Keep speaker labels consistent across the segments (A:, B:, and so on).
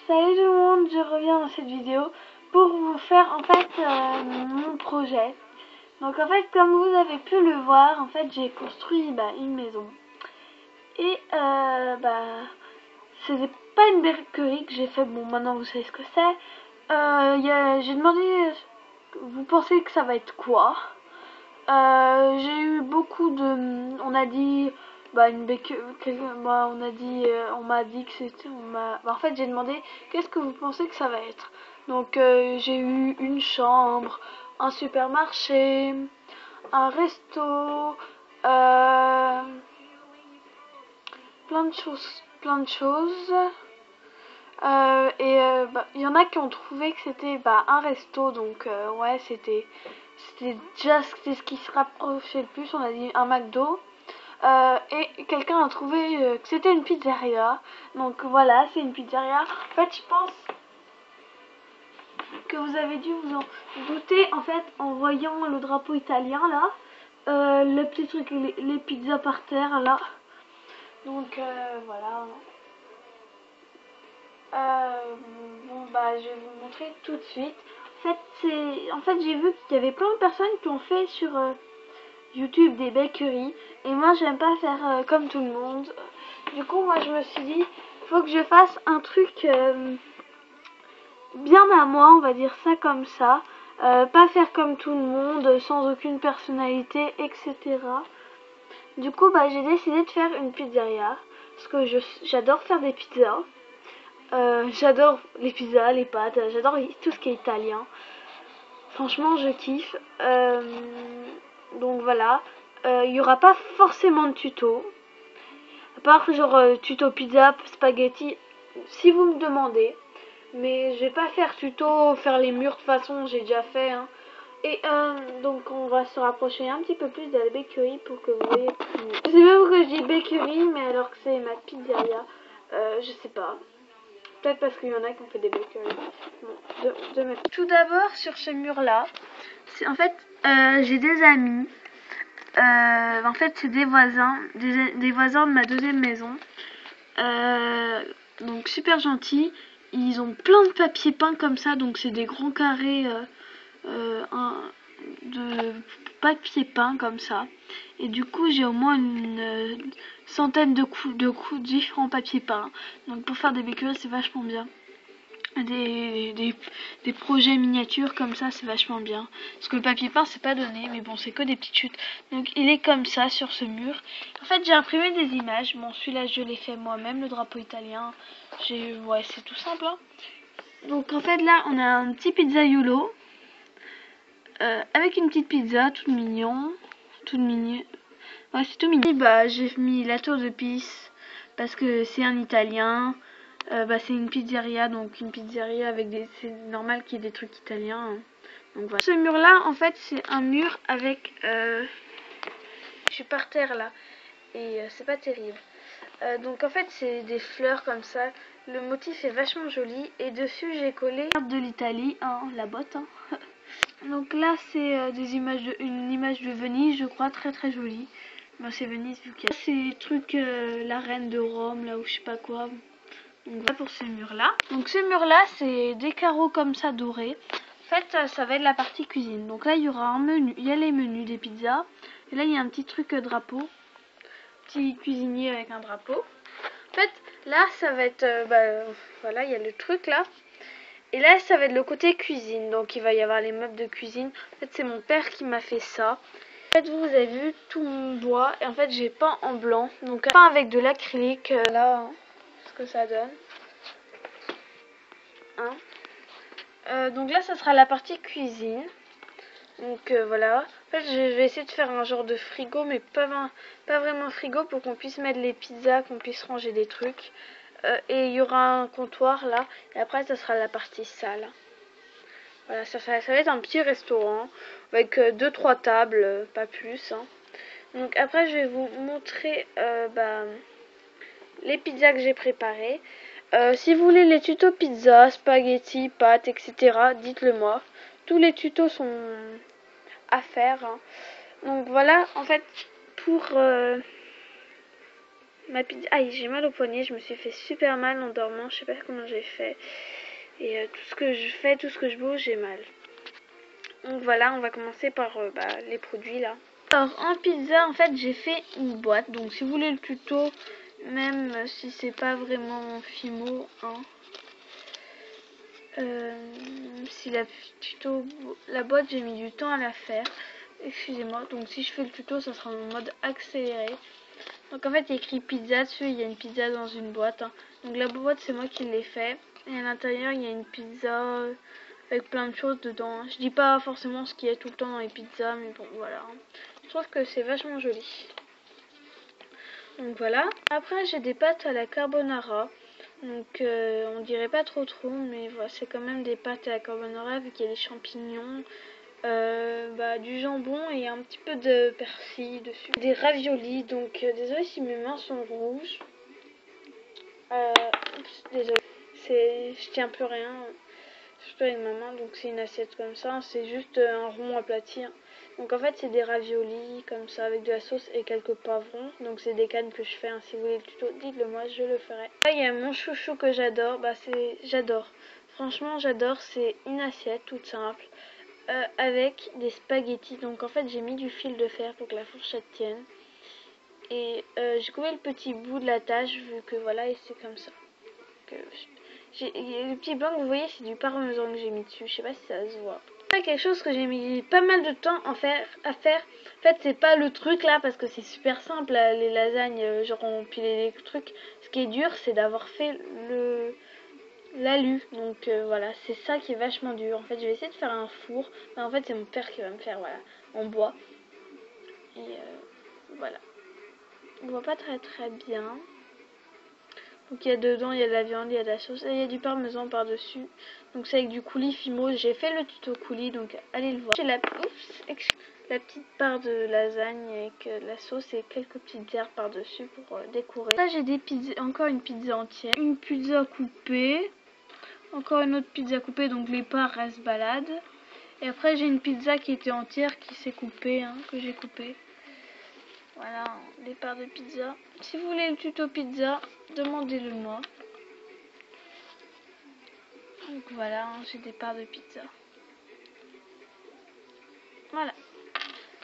A: Salut tout le monde, je reviens dans cette vidéo pour vous faire en fait mon projet. Donc en fait, comme vous avez pu le voir, en fait j'ai construit une maison. Et c'est pas une bakery que j'ai fait, bon maintenant vous savez ce que c'est. J'ai demandé, vous pensez que ça va être quoi? J'ai eu beaucoup de, on a dit une on m'a dit que c'était, en fait j'ai demandé qu'est-ce que vous pensez que ça va être. Donc j'ai eu une chambre, un supermarché, un resto, plein de choses. Il y en a qui ont trouvé que c'était un resto, donc ouais, c'était ce qui se rapprochait le plus. On a dit un McDo. Et quelqu'un a trouvé que c'était une pizzeria. Donc voilà, c'est une pizzeria. En fait, je pense que vous avez dû vous en douter en fait en voyant le drapeau italien là. Le petit truc, les pizzas par terre là. Donc voilà. Je vais vous montrer tout de suite. En fait j'ai vu qu'il y avait plein de personnes qui ont fait sur YouTube des bakeries, et moi j'aime pas faire comme tout le monde. Du coup moi je me suis dit faut que je fasse un truc bien à moi, on va dire ça comme ça. Pas faire comme tout le monde, sans aucune personnalité, etc. Du coup j'ai décidé de faire une pizzeria, parce que j'adore faire des pizzas. J'adore les pizzas, les pâtes, j'adore tout ce qui est italien. Franchement, je kiffe. Donc voilà. Il n'y aura pas forcément de tuto. À part genre tuto pizza, spaghetti, si vous me demandez. Mais je vais pas faire tuto, faire les murs de toute façon, j'ai déjà fait. Hein. Et donc on va se rapprocher un petit peu plus de la bakery pour que vous voyez. Je sais pas pourquoi je dis bakery, mais alors que c'est ma pizzeria. Je sais pas. Peut-être parce qu'il y en a qui ont fait des bakeries. Bon, tout d'abord, sur ce mur-là, en fait, j'ai des amis. En fait, c'est des voisins, des voisins de ma deuxième maison. Donc, super gentils. Ils ont plein de papier peint comme ça. Donc, c'est des grands carrés de papier peint comme ça. Et du coup, j'ai au moins une centaine de différents papiers peints. Donc, pour faire des bakeries, c'est vachement bien. Des projets miniatures comme ça, c'est vachement bien. Parce que le papier peint, c'est pas donné, mais bon, c'est que des petites chutes. Donc, il est comme ça sur ce mur. En fait, j'ai imprimé des images. Bon, celui-là, je l'ai fait moi-même, le drapeau italien. Ouais, c'est tout simple. Hein. Donc, en fait, là, on a un petit pizzaiolo. Avec une petite pizza, toute mignon. Toute mignonne. Ouais, c'est tout mignon. J'ai mis la tour de Pise parce que c'est un italien. C'est une pizzeria, donc une pizzeria avec c'est normal qu'il y ait des trucs italiens. Hein. Donc voilà. Ce mur là, en fait, c'est un mur avec je suis par terre là et c'est pas terrible. Donc en fait, c'est des fleurs comme ça. Le motif est vachement joli et dessus j'ai collé de l'Italie, hein, la botte. Hein. Donc là, c'est une image de Venise, je crois, très très jolie. C'est Venise vu qu'il y a ces trucs, la reine de Rome là ou je sais pas quoi. Donc voilà pour ce mur là. Donc ce mur là, c'est des carreaux comme ça dorés. En fait, ça va être la partie cuisine. Donc là, il y aura un menu, il y a les menus des pizzas. Et là, il y a un petit truc drapeau, petit cuisinier avec un drapeau. En fait, là, ça va être, voilà, il y a le truc là. Et là, ça va être le côté cuisine. Donc il va y avoir les meubles de cuisine. En fait, c'est mon père qui m'a fait ça. En fait, vous avez vu tout mon bois. Et en fait, j'ai peint en blanc. Donc peint avec de l'acrylique. Là, hein, ce que ça donne. Hein. Donc là, ça sera la partie cuisine. Donc voilà. En fait, je vais essayer de faire un genre de frigo, mais pas vraiment frigo, pour qu'on puisse mettre les pizzas, qu'on puisse ranger des trucs. Et il y aura un comptoir là. Et après, ça sera la partie salle. Voilà, ça va être un petit restaurant avec 2-3 tables, pas plus. Hein. Donc après, je vais vous montrer les pizzas que j'ai préparées. Si vous voulez les tutos pizza, spaghetti, pâtes, etc., dites-le moi. Tous les tutos sont à faire. Hein. Donc voilà, en fait, pour ma pizza. Aïe, j'ai mal au poignet, je me suis fait super mal en dormant, je sais pas comment j'ai fait. Et tout ce que je fais, tout ce que je bouge, j'ai mal. Donc voilà, on va commencer par les produits là. Alors en pizza, en fait, j'ai fait une boîte. Donc si vous voulez le tuto, même si c'est pas vraiment Fimo, hein, si la boîte j'ai mis du temps à la faire. Excusez-moi. Donc si je fais le tuto, ça sera en mode accéléré. Donc en fait, il y a écrit pizza dessus. Il y a une pizza dans une boîte. Hein. Donc la boîte, c'est moi qui l'ai fait. Et à l'intérieur, il y a une pizza avec plein de choses dedans. Je dis pas forcément ce qu'il y a tout le temps dans les pizzas, mais bon, voilà. Je trouve que c'est vachement joli. Donc voilà. Après, j'ai des pâtes à la carbonara. Donc on dirait pas trop, mais voilà, c'est quand même des pâtes à la carbonara vu qu'il y a des champignons, du jambon et un petit peu de persil dessus. Des raviolis. Donc désolé si mes mains sont rouges. Désolé. Je tiens plus rien. Surtout avec ma main, donc c'est une assiette comme ça, c'est juste un rond aplati. Donc en fait c'est des raviolis comme ça avec de la sauce et quelques poivrons. Donc c'est des cannes que je fais, hein. Si vous voulez le tuto, dites-le moi, je le ferai. Là il y a mon chouchou que j'adore, j'adore. Franchement j'adore, c'est une assiette toute simple avec des spaghettis. Donc en fait j'ai mis du fil de fer pour que la fourchette tienne. Et j'ai coupé le petit bout de la tâche vu que voilà, et c'est comme ça. Le petit blanc que vous voyez, c'est du parmesan que j'ai mis dessus. Je sais pas si ça se voit. C'est quelque chose que j'ai mis pas mal de temps à faire. En fait, c'est pas le truc là parce que c'est super simple. Là, les lasagnes, genre on pilait les trucs. Ce qui est dur, c'est d'avoir fait l'alu. Donc voilà, c'est ça qui est vachement dur. En fait, je vais essayer de faire un four. Mais en fait, c'est mon père qui va me faire, voilà, en bois. Et voilà. On voit pas très très bien. Donc il y a dedans, il y a de la viande, il y a de la sauce et il y a du parmesan par-dessus. Donc c'est avec du coulis Fimo. J'ai fait le tuto coulis, donc allez le voir. J'ai la petite part de lasagne avec la sauce et quelques petites herbes par-dessus pour décorer. Là j'ai des pizzas, encore une pizza entière, une pizza coupée, encore une autre pizza coupée, donc les parts restent balades. Et après j'ai une pizza qui était entière, qui s'est coupée, hein, que j'ai coupée. Voilà, les parts de pizza. Si vous voulez le tuto pizza, demandez-le moi. Donc voilà, j'ai des parts de pizza. Voilà.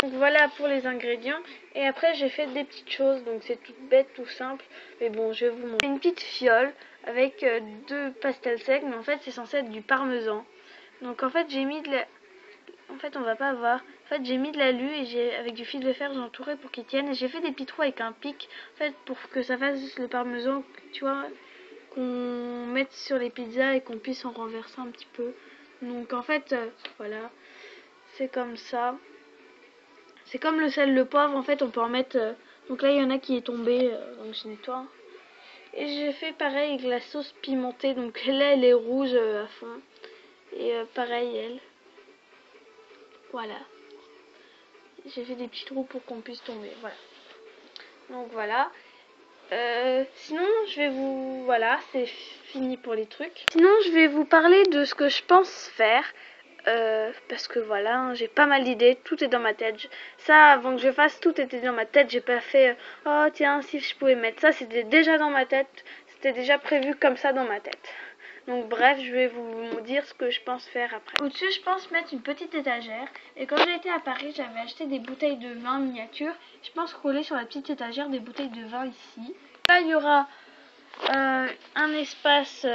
A: Donc voilà pour les ingrédients. Et après j'ai fait des petites choses. Donc c'est tout bête, tout simple. Mais bon, je vais vous montrer. Une petite fiole avec 2 pastels secs. Mais en fait c'est censé être du parmesan. Donc en fait j'ai mis de la... En fait on va pas voir. En fait j'ai mis de l'alu et avec du fil de fer j'ai entouré pour qu'il tienne. Et j'ai fait des petits trous avec un pic. En fait pour que ça fasse le parmesan, tu vois, qu'on mette sur les pizzas et qu'on puisse en renverser un petit peu. Donc en fait voilà, c'est comme ça. C'est comme le sel, le poivre, en fait on peut en mettre. Donc là il y en a qui est tombé, donc je nettoie. Et j'ai fait pareil avec la sauce pimentée, donc là elle est rouge à fond. Et pareil elle. Voilà. J'ai fait des petits trous pour qu'on puisse tomber, voilà. Donc voilà. Sinon je vais vous... Voilà, c'est fini pour les trucs. Sinon je vais vous parler de ce que je pense faire. Parce que voilà, hein, j'ai pas mal d'idées, tout est dans ma tête. Ça, avant que je fasse, tout était dans ma tête. J'ai pas fait, oh tiens, si je pouvais mettre ça, c'était déjà dans ma tête. C'était déjà prévu comme ça dans ma tête. Donc bref, je vais vous dire ce que je pense faire après. Au-dessus, je pense mettre une petite étagère. Et quand j'ai été à Paris, j'avais acheté des bouteilles de vin miniatures. Je pense coller sur la petite étagère des bouteilles de vin ici. Là, il y aura un espace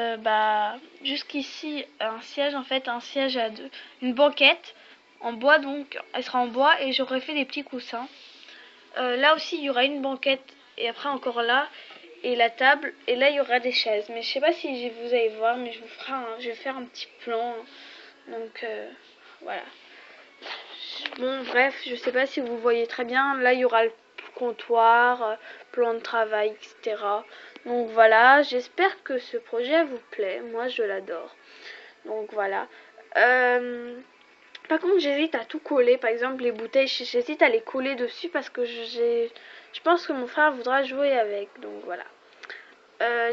A: jusqu'ici, un siège en fait, un siège à deux, une banquette en bois, donc elle sera en bois et j'aurais fait des petits coussins. Là aussi il y aura une banquette et après encore là et la table et là il y aura des chaises, mais je sais pas si vous allez voir, mais je vais faire un petit plan, donc voilà. Bon bref, je sais pas si vous voyez très bien, là il y aura le comptoir, plan de travail, etc. Donc voilà, j'espère que ce projet vous plaît, moi je l'adore. Donc voilà. Par contre j'hésite à tout coller, par exemple les bouteilles, j'hésite à les coller dessus parce que je pense que mon frère voudra jouer avec, donc voilà.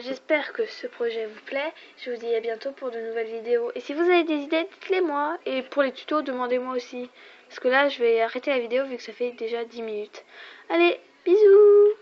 A: J'espère que ce projet vous plaît. Je vous dis à bientôt pour de nouvelles vidéos. Et si vous avez des idées, dites-les moi. Et pour les tutos, demandez-moi aussi. Parce que là, je vais arrêter la vidéo vu que ça fait déjà 10 minutes. Allez, bisous!